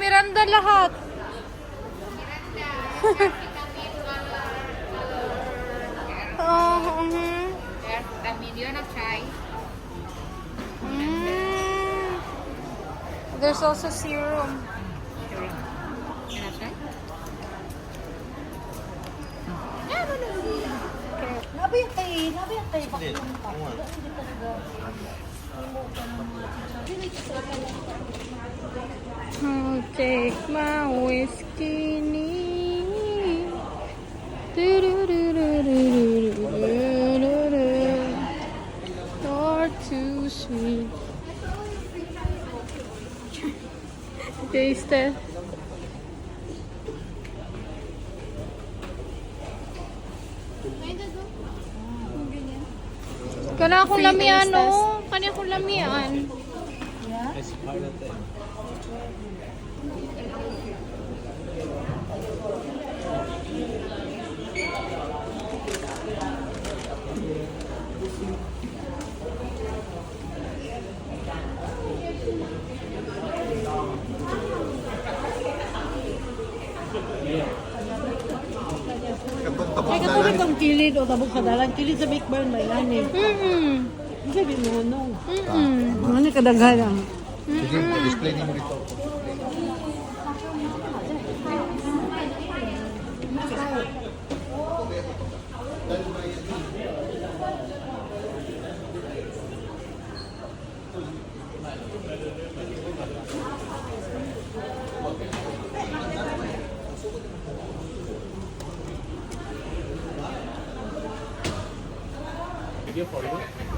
Miranda lahat. Oh, Vitamin, you wanna try? There's also serum. Sure. Wanna try? Nabi yung kay I'll take my whiskey knee. You're too sweet. Taste it. Kana akong lamian, no? Kana akong lamian. Kaya katulad ng kilid o tabog kadalan. Kilid sa bake barn may lani. Hindi sabi mo, no. Ano kadaghan ang? Sige, display niyo dito.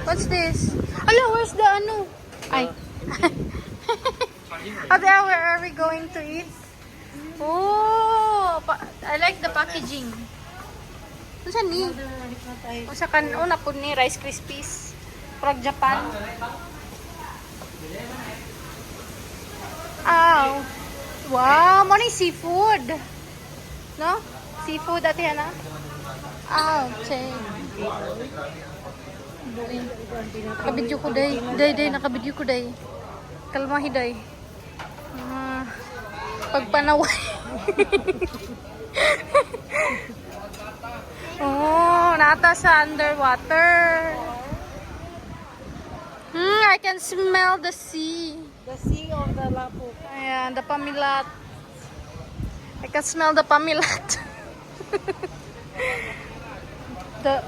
What's this? Ala, where's the ano? Ay. Ate, where are we going to eat? Oh, I like the packaging. Ano siya ni? O sa kan, una po ni Rice Krispies. From Japan. Ow. Wow, mo ni seafood. No? Seafood, ate, na? Ow, check. Nakabidyo ko day. Day, nakabidyo ko day. Kalmahi day. Pagpanaway. Oh, nata sa underwater. I can smell the sea. The sea of the Lapu. Ayan, the pamilat. I can smell the pamilat. the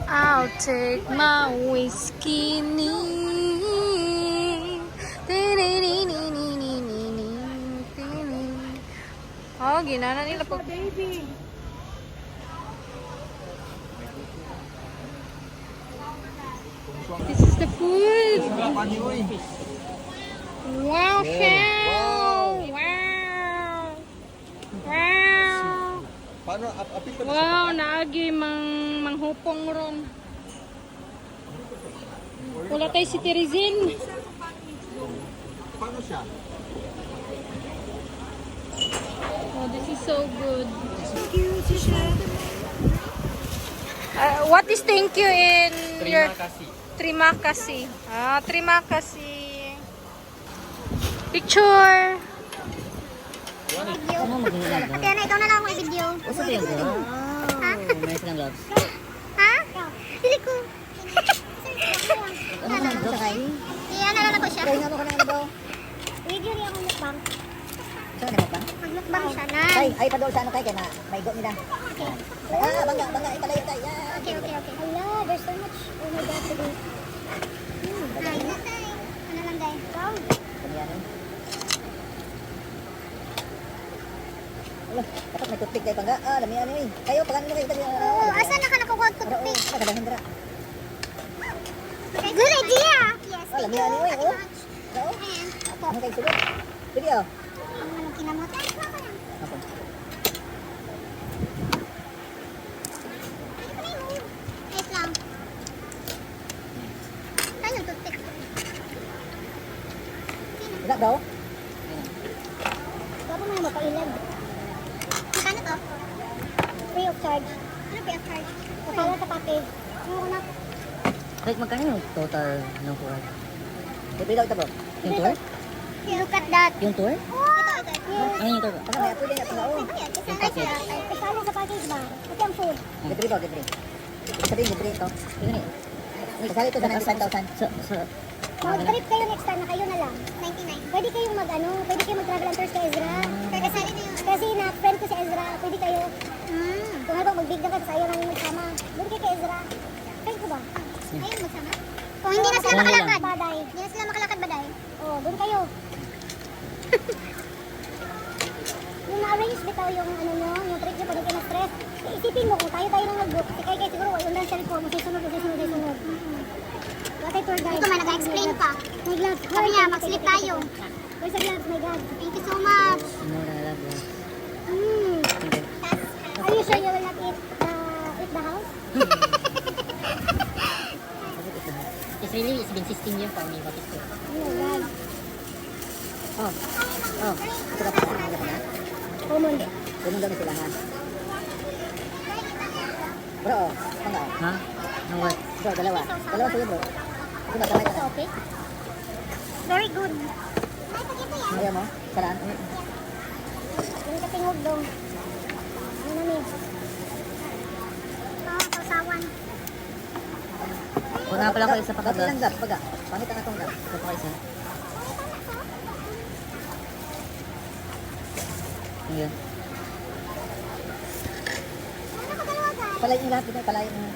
I'll take my whiskey knee. Oh, ginana nila po. Baby. This is the food. Wow, Shell. Wow. Wow. Paano apit pa Wow, naagi manghupong ron. Wala tayo si Terizin. Paano siya? Oh, this is so good. What is thank you in your Trimakasi? Ah, Trimakasi. Picture. Kaya na, ikaw na lang ako i-video. Gusto ko yun. Ha? Nice lang, loves. Ha? Hindi ko. Ano sa sakay? Iyan na lang ako siya. Kaya nga mo ka na ano daw? Video niya akong mukbang. Saan na ba? Maglukbang siya na. Ay pa doon sa ano kay na may go nila. Okay. Bangga, ipalayo tayo. Okay. Hala, there's so much. Oh my God, today. Ay, ano lang dahil? Wow. Wala, dapat may toothpick tayo pangga. Lami ano eh. Kayo, pag ano kayo. Oo, asan na ka nakukuha ko Oo, tupik? nakadahin dira. Good idea! Yes, Lami ano eh. Oo. Oo. Ayan. Ano kayo sulod? Sige oh. Anong kinamot? Ay, ito ako lang. Ako. Wait lang. Saan yung toothpick? Wala daw? Wala mo yung mapailan. Magkano to? Free of charge. Ano free of charge? Kasala sa package. Ano ko na? Kahit magkano yung total ng kuha? Ito daw ito bro? Yung tour? Look at that. Yung tour? Ito. Ano yung tour? Pagka may pwede na ito. Oo. Isali sa package ba? Ito ang food. Libre ba? Libre. Ibig sabihin, libre ito. Yun eh. Kasali ito sa 95,000. Mag-trip kayo next time na kayo na lang. 99. Pwede kayong pwede kayong mag-travel and tours kay Ezra. Kasali na yun. Kasi na-friend ko si Ezra, pwede kayo. Kung ano, magbigyan ka sa ayaw namin magsama. Doon kayo kay Ezra. Friend ko ba? Ayun, magsama? Kung hindi na sila Kung hindi makalakad, baday. Hindi na sila makalakad, baday. Oo, doon kayo. Yung na-arrange bitaw yung yung trip nyo, pag kayo na-stress. Isipin mo kung tayo nang nag-book. Si Kai siguro, yung lang cellphone, magsisunod. What tour guide? Ito may nag-explain pa. May gloves. Sabi niya, mag-slip tayo. Where's the gloves, my God? Thank you so much. Are you sure you will not eat the house? It's been 16 years for me, but it's good. Oh my God. Ito ka pa na? Common. Ganun daw sila ha. Bro, tanda. Ha? No what? Bro, dalawa sa'yo bro. Ito ba kamay ka? Okay. Very good. Ayaw mo? Saraan? Yung katingog dong. Ano na niya? Sausawan. Kung nga pala ko isa pa ka ba? Ilang gap, baga. Pangit ang akong gap. Ito pa isa. Ayan. Palayin yung lahat dito, palayin yung...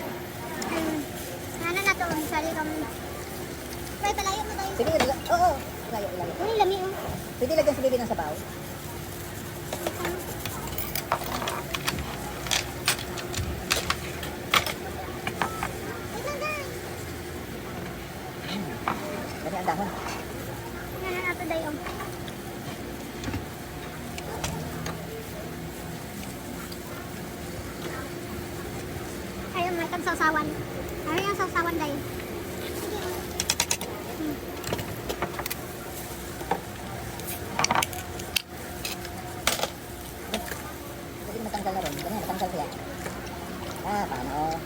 Ano na to? Sali kami. May palayo mo tayo. Sige, oo. Ilayo. Ano yung lami oh? Pwede lagyan sa bibi ng sabaw. Dami ang dahon. Ano na to dayo? Ayun, may kang sausawan. Ano yung sausawan dayo? Pwede matanggal na rin. Ganyan, matanggal kaya. Paano?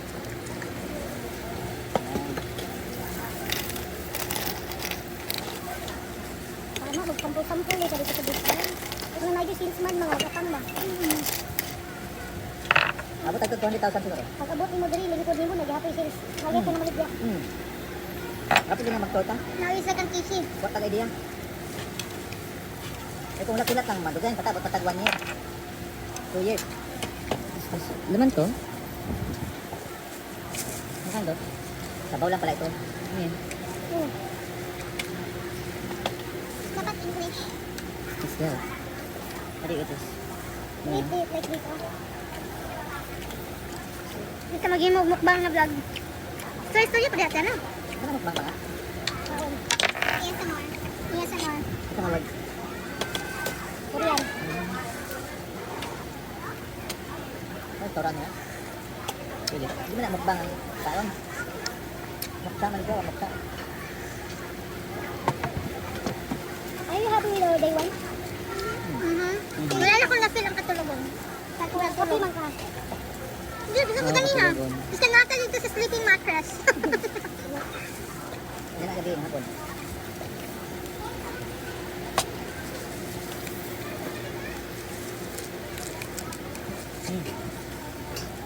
Tama, magpampul-pampul eh. Sabi ko sa bitcoin. Ito na medyo since man, mga gatang ba? Abot agad 20,000 siguro. Pag abot ni mo dali, lingkod ni mo, nag-happy sales. Lagi ko na maligya. Kapag din na mag-torta, Now is like ang kishi. what ang idea? Eh kung lakilat lang, madugan, patag 1 year. 2 years. Laman to? Makan to? Sabaw lang pala ito. Ano yan? Dapat English. It's there. What do you eat this? Eat it like this, oh. Dito mag-imog mukbang na vlog. Story pa dito, ano? Ano mukbang ba nga? Oo. Yes, more. Yes, more. Ito nga word. Korean. Restaurant nga. Pili. Hindi mo na mukbang ang taon. Mukbang man ito, mukbang. Are you happy with our day one? Wala na kung na-feel ang katulugon. Happy man ka. Hindi, gusto ko kanina. Gusto natin dito sa sleeping mattress. Yan ang gabi yung hapon.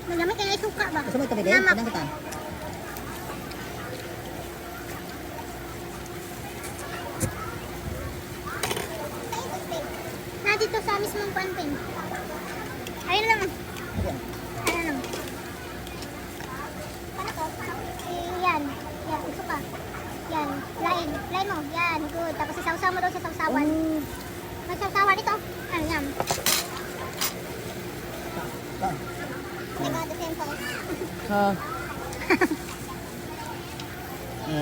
Magamit ka na isuka ba? Gusto mo ito, bebe? Namak. Ilang kita? Na dito sa mismong pantin. Ayun lang. Ayan. Ano lang. Paano to? Yan. Yan, isuka. Yan. Lain mo. Yan, good. Tapos isawsaw mo daw sa sausawan. May sausawan dito. Ano yan? Oh. I got the same pulse.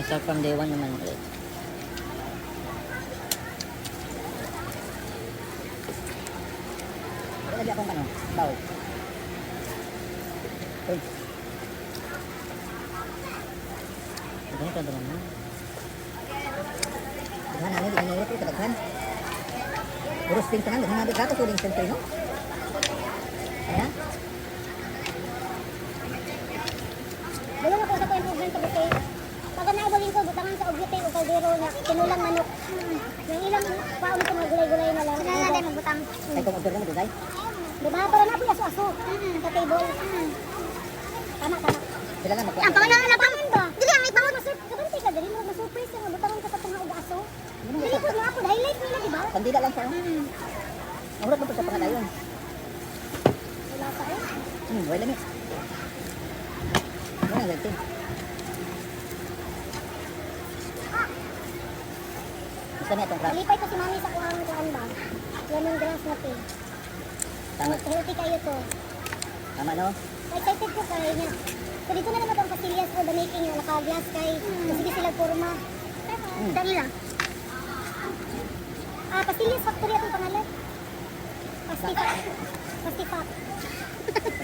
Start from day 1 naman ulit. Lagi akong ano, bowl. Uy. Ganito ba naman? Daghan namin, di nangyarit ito, daghan. Puro spring ka lang, daghan namin kato, suling sentry, no? Ayan. Dala na ko sa improvement sa buffet. Pag naibalin ko, butangan sa ogyute o kaldero na tinulang manok. Yung ilang paon ko mga gulay-gulay na lang. Kaya natin magbutang. Ay, kung order mo, Dugay. Diba? Para na po yung aso-aso. Sa table. Tama. Sila lang magkuha. Ang pangalan na pangan ba? Dili ang ipangon mo. Kabante ka dali mo ma-surprise nga butangon ka sa tunga og aso. Dili po nga po highlight nila di ba? Kandila lang siya. Mahurot mo po sa pangadayon. Wala pa eh. Wala lamig. Wala lamig. Gusto niya itong crab. Nalipay ko si mami sa kuhaan ba? Lemongrass na tea. Tama. Healthy kayo to. Tama, no? Excited ko kayo niya. So dito na naman itong pastillas for the making nga naka-glass kay sige sila forma. Dali lang. Pastillas Factory atong pangalan. Pastipak.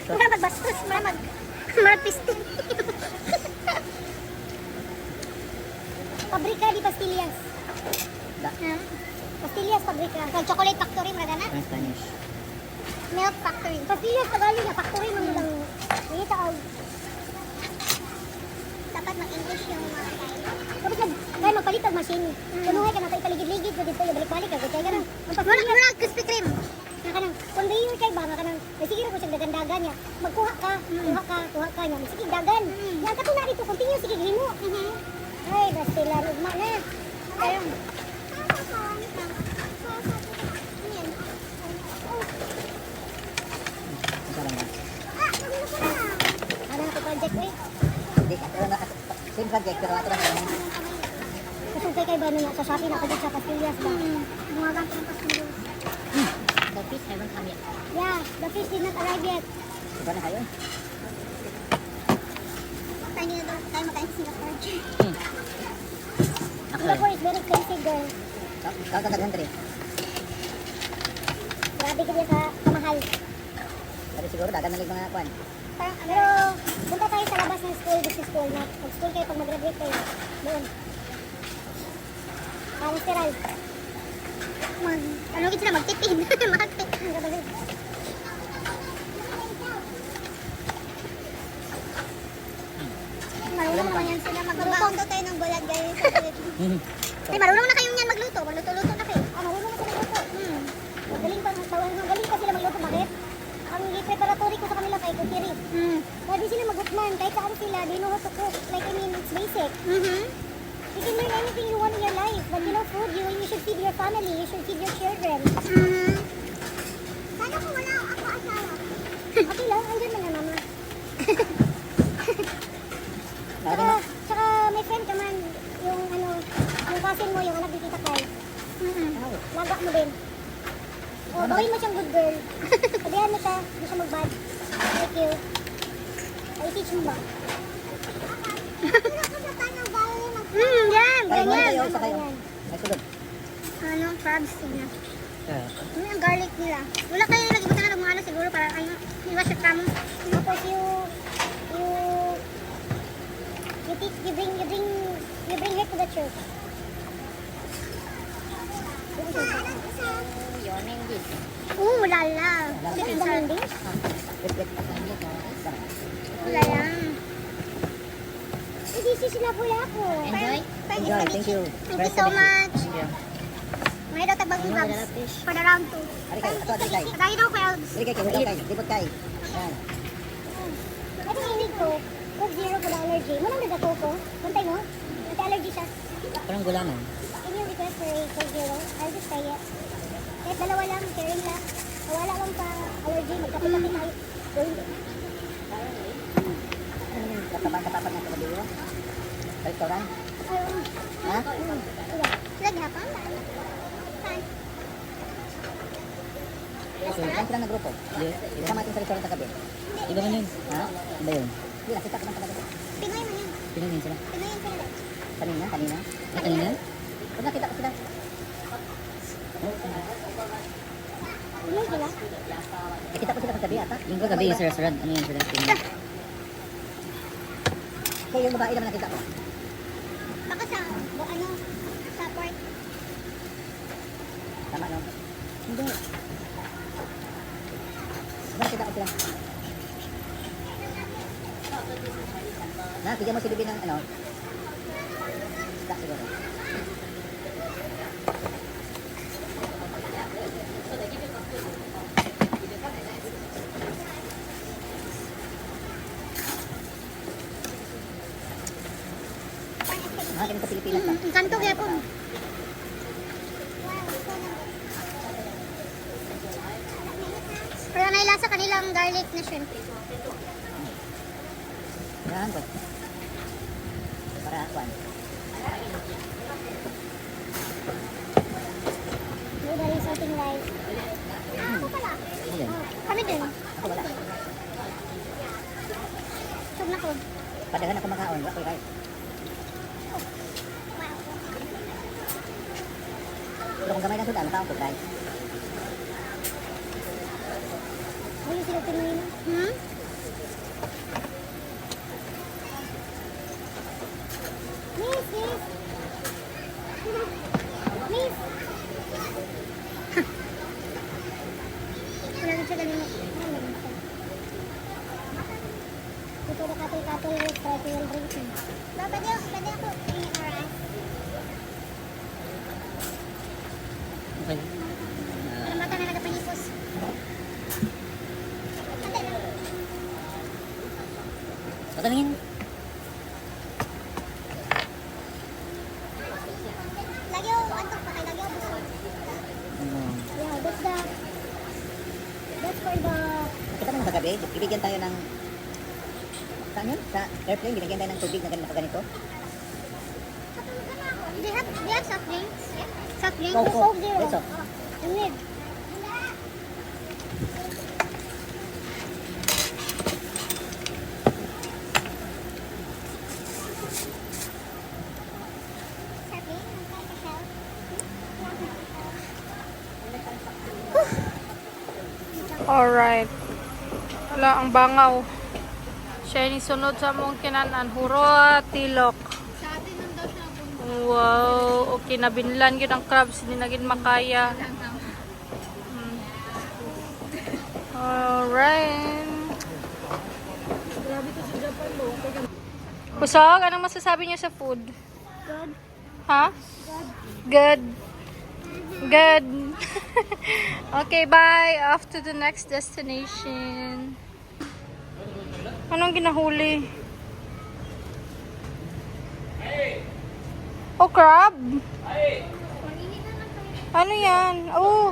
Mura magbastos, mura pisti. Pabrika di pastillas. Da. Pastillas pabrika. Kag chocolate factory mga na. Ang Spanish. Milk factory. Pastillas tagali na factory man lang. Ni taog. Dapat mag-English yung mga tapos kaya magpalit ang machine. Kunuhay ka na tayo paligid-ligid so dito yung balik-balik ka. Kaya ka nang mura Krispy Kreme. Nga ka nang conveyor kay ba nga ka nang sige ra ko siyang dagan-dagan niya. Magkuha ka, kuha ka niya. Sige dagan. Yan ka to na dito continue sige himo. Ay, bastila ugma na. Ayun. Isa lang yan. Ano na project eh? Hindi, pero same project, pero ato lang yan. Kasugtay kay ba niya sa Shopee na kadit sa pastillas ba? Mga ganito ng pastillas. The fish haven't come yet. Yeah, the fish did not arrive yet. Diba na kayo? Tayo na daw tayo makain sa Singapore. Ako lang. Singapore is very expensive girl. Kau ka country. Grabe ka din sa kamahal. Pero siguro dagan na lang mga kwan. Pero punta tayo sa labas ng school, business school na. Mag-school kayo pag mag-graduate kayo. Doon. Parang steral. Ano kita sila magtipid? Magtipid. Marunong naman yan sila magluto. Daw tayo ng bulag gaya sa Ay, marunong na kayo niyan magluto. Magluto-luto na kayo. Marunong na sila magluto. Magaling pa sila magluto. Bakit? Ang preparatory ko sa kanila kay Kutiri. Pwede sila mag-hukman. Kahit saan sila, they know how to cook. Like, I mean, it's basic. You can learn anything you want in your life. But you know, food, you should feed your family. You should feed your children. Sana kung wala ako asawa. Okay lang, andyan na nga, mama. Tsaka may friend ka man, yung cousin mo, yung anak ni Tita Kai. Laga mo din. O, gawin mo siyang good girl. Sabihan mo siya, hindi siya mag-bad. Like you. Ay, teach mo ba? Yan, ganyan. Ay, sulod. Ano, crabs niya. Ano yung garlic nila? Wala kayo nilagay mo ng mga ano siguro para iwas yung kamo. Tapos you bring her to the church. Yun, English. Lala. Ang daming dish. Wala lang. This is Lapu-Lapu. Enjoy? Enjoy, thank you. Thank you so much. Thank you. May daw tabagong vlogs for the round 2. Ari kayo, ato, ari kayo. Tayo daw, Kwelbs. Ari kayo, huwag kayo, lipot kayo. Ayan. Ito yung hindi ko. Coke Zero for the allergy. Mo nang nagka-Coke ko. Pantay mo. Nagka-allergy siya. Parang gulaman. Can you request for a Coke Zero? I'll just try it. Kahit dalawa lang, sharing lang. Wala lang pa allergy. Magkapit-kapit tayo. Ano yung kapapag na sa kabilo? Sa restaurant? Ha? Lagi hapon? Saan? Saan sila na grupo? Kasama natin sa restaurant sa gabi. Iba man yun? Ha? Iba yun? Hindi, nakita ko man talaga. Pinoy man yan. Pinoy yun sila? Pinoy yan sila. Kanina? Kanina? Kanina? Pag nakita ko sila. Pinoy sila? Nakita ko sila kagabi ata. Yung kagabi yung sa restaurant. Ano yun sila? Kaya yung babae naman nakita ko. Baka sa, sa port. Tama no? Hindi. Diba nakita ko sila? Na, bigyan mo si Bibi ng isda siguro. Mga ganito Pilipinas ba? Kanto kaya po. Pero nailasa kanilang garlic na shrimp. Yan ko. Para kuan. Blueberry salting rice. Ako pala. Ano yun? Kami din. Ako wala. Sub na ko. Padagan ako makaon. Wala ko kahit. Pero kung gamay na sudan, makaon ko kahit. Ay, sila Pinoy na. Hmm? Miss, miss. Miss. Wala rin siya galing na. Dito na katil-katil with trial drinking. Pwede ako i-harass. Okay. Alam ba ka na nagapalipos? Patalingin. Lagyo, antok pa kayo. Lagyo, busog. Yeah, that's for the... Kita mo kagabi, ibigyan tayo ng saan yun? Sa airplane, binigyan tayo ng tubig na ganito. They have soft drinks? Soft drinks? Coke, Coke zero. yes, soft. You need. Alright. Wala ang bangaw. Siya ni sunod sa mong kinanan. Huro, tilok. Wow. Okay, nabinlan yun ang crabs. Hindi naging makaya. Alright. Pusog, anong masasabi niyo sa food? Good. Ha? Good. Good. Okay, bye. Off to the next destination. Anong ginahuli? Oh, crab? Ano yan? Oh.